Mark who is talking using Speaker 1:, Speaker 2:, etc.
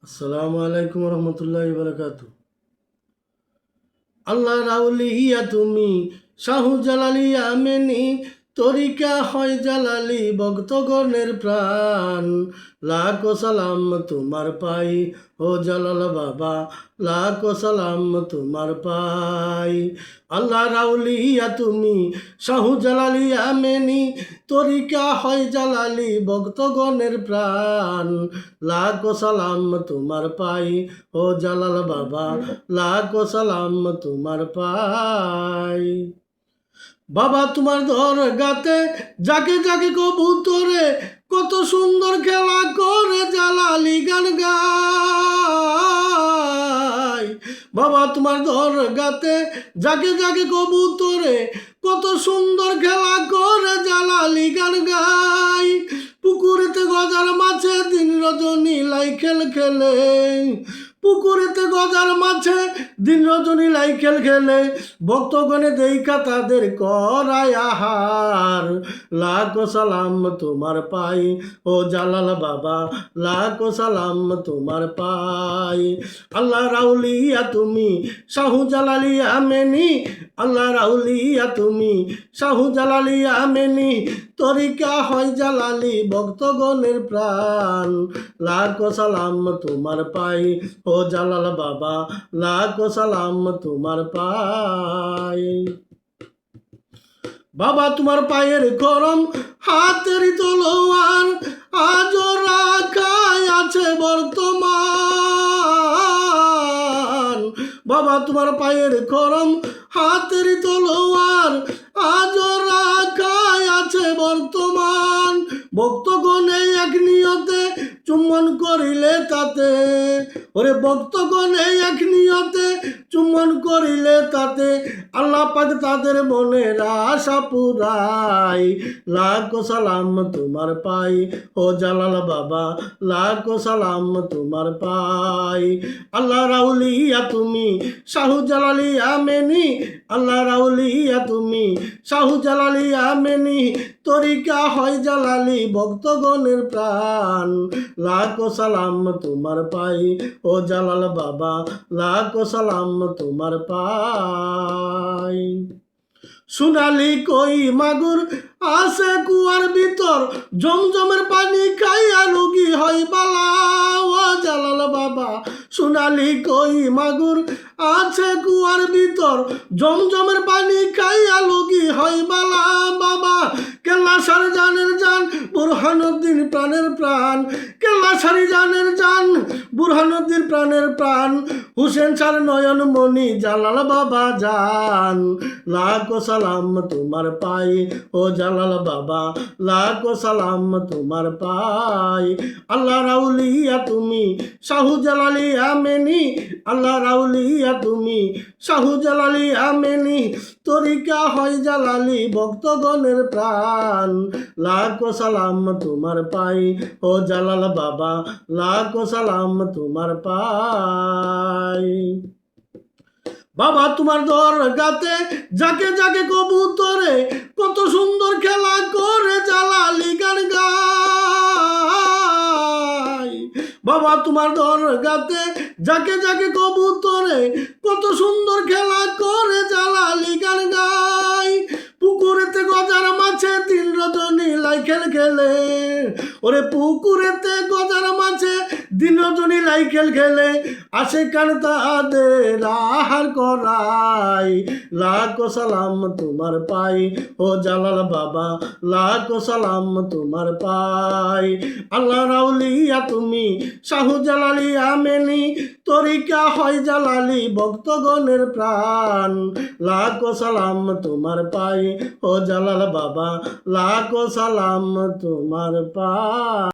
Speaker 1: আসসালামু আলাইকুম রহমতুল্লাহ বারাকাতু। আল্লাহ রাউলিয়া তুমি শাহু জালালিয়া মেনি তরিকা হয় জালালি ভক্তগণের প্রাণ। লাখো সালাম তোমার পাই ও জালাল বাবা, লাখো সালাম তোমার পাই। আল্লাহ রাউলিয়া তুমি শাহু জালালিয়া মেনি তরিকা হয় জালালি ভক্তগণের প্রাণ। লাখো সালাম তোমার পাই ও জালাল বাবা, লাখো সালাম তোমার পাই। বাবা তোমার দরগাতে যাকে যাকে কবুতরে কত সুন্দর খেলা করে জালালি গান গায়। বাবা তোমার দরগাতে যাকে যাকে কবুতরে কত সুন্দর খেলা করে জালালি গান গায়। পুকুরেতে গজার মাছে দিন রজনী লাই খেল খেলে, পুকুরেতে গজার মাছে দিন রজনী লাই খেল খেলে, ভক্তগণে দেখা তাদের করায় আহার। লাখো সালাম তোমার পাই ও জালাল বাবা, লাখো সালাম তোমার পাই। আল্লাহ রাউলিয়া তুমি শাহু জালালিয়া মেনি, আল্লাহ রাউলিয়া তুমি শাহু জালালিয়া মেনি তরিকা হয় জালালি ভক্তগণের প্রাণ। লাখো সালাম তোমার পাই ও জালাল বাবা, লাখো সালাম তোমার পাই। বাবা তোমার পায়ের গরম হাতের তলোয়ার আজও রাখায় আছে বর্তমান। বাবা তোমার পায়ের গরম হাতের তলোয়ার আজও রাখায় আছে বর্তমান। ভক্তগণে এক নিয়তে চুম্বন করিলে তাতে, ওরে ভক্তগণে এক নিয়তে চুম্বন করিলে তাতে আল্লাহ পাক তাদের মনের আশা পুরাই। লাখো সালাম তোমার পাই ও জালাল বাবা, লাখো সালাম তোমার পাই। আল্লাহ রাউলিয়া তুমি শাহু জালালিয়া মেনি, আল্লাহ রাউলিয়া তুমি শাহু জালালিয়া মেনি তরিকা হয় জালালি ভক্তগণের প্রাণ। লাখো সালাম তোমার পাই ও জালাল বাবা, লাখো সালাম তোমার পাই। সোনালি কই মাগুর আছে কুয়ার ভিতর, জমজমের পানি খাইয়া রোগী হয় বালা ও জালাল বাবা। সোনালি কই মাগুর আছে কুয়ার ভিতর, জমজমের পানি খাইয়া রোগী হয় বালা বাবা। কেল্লা সারি জানের জান বুরহানুদ্দিন প্রাণের প্রাণ, কেল্লা সারি জানের জান বুরহানুদ্দিন প্রাণের প্রাণ। হুসেন সার নয়ন মণি জালাল বাবা জান। লাখো সালাম তোমার পাই ও জালাল বাবা, লাখো সালাম তোমার পাই। আল্লাহ রাউলিয়া তুমি শাহু জালালিয়া মেনি, আল্লাহ রাউলিয়া তুমি শাহু জালালিয়া মেনি তরিকা হয় জালালি ভক্তগণের প্রাণ। লাখো সালাম তোমার পাই ও জালাল বাবা, লাখো সালাম তোমার পাই। বাবা তোমার দরগাতে যাকে যাকে কবুতরে কত সুন্দর খেলা করে জালালি গান গায়। বাবা তোমার দরগাতে যাকে যাকে কবুতরে কত সুন্দর খেলা করে জালালি গান গায়। পুকুরেতে গজার মাছে দিন রজনী লাই খেল খেলে, ওরে পুকুরেতে গজার মাছে দিন রজনী লাই খেল খেলে, আসে কান তাদের আহার করাই। লাখো সালাম তোমার পাই ও জালাল বাবা, লাখো সালাম তোমার পাই। আল্লাহ রাউলিয়া তুমি শাহু জালালিয়া মেনি তরিকা হয় জালালি ভক্তগণের প্রাণ। লাখো সালাম তোমার পাই ও জালাল বাবা, লাখো সালাম তোমার পাই।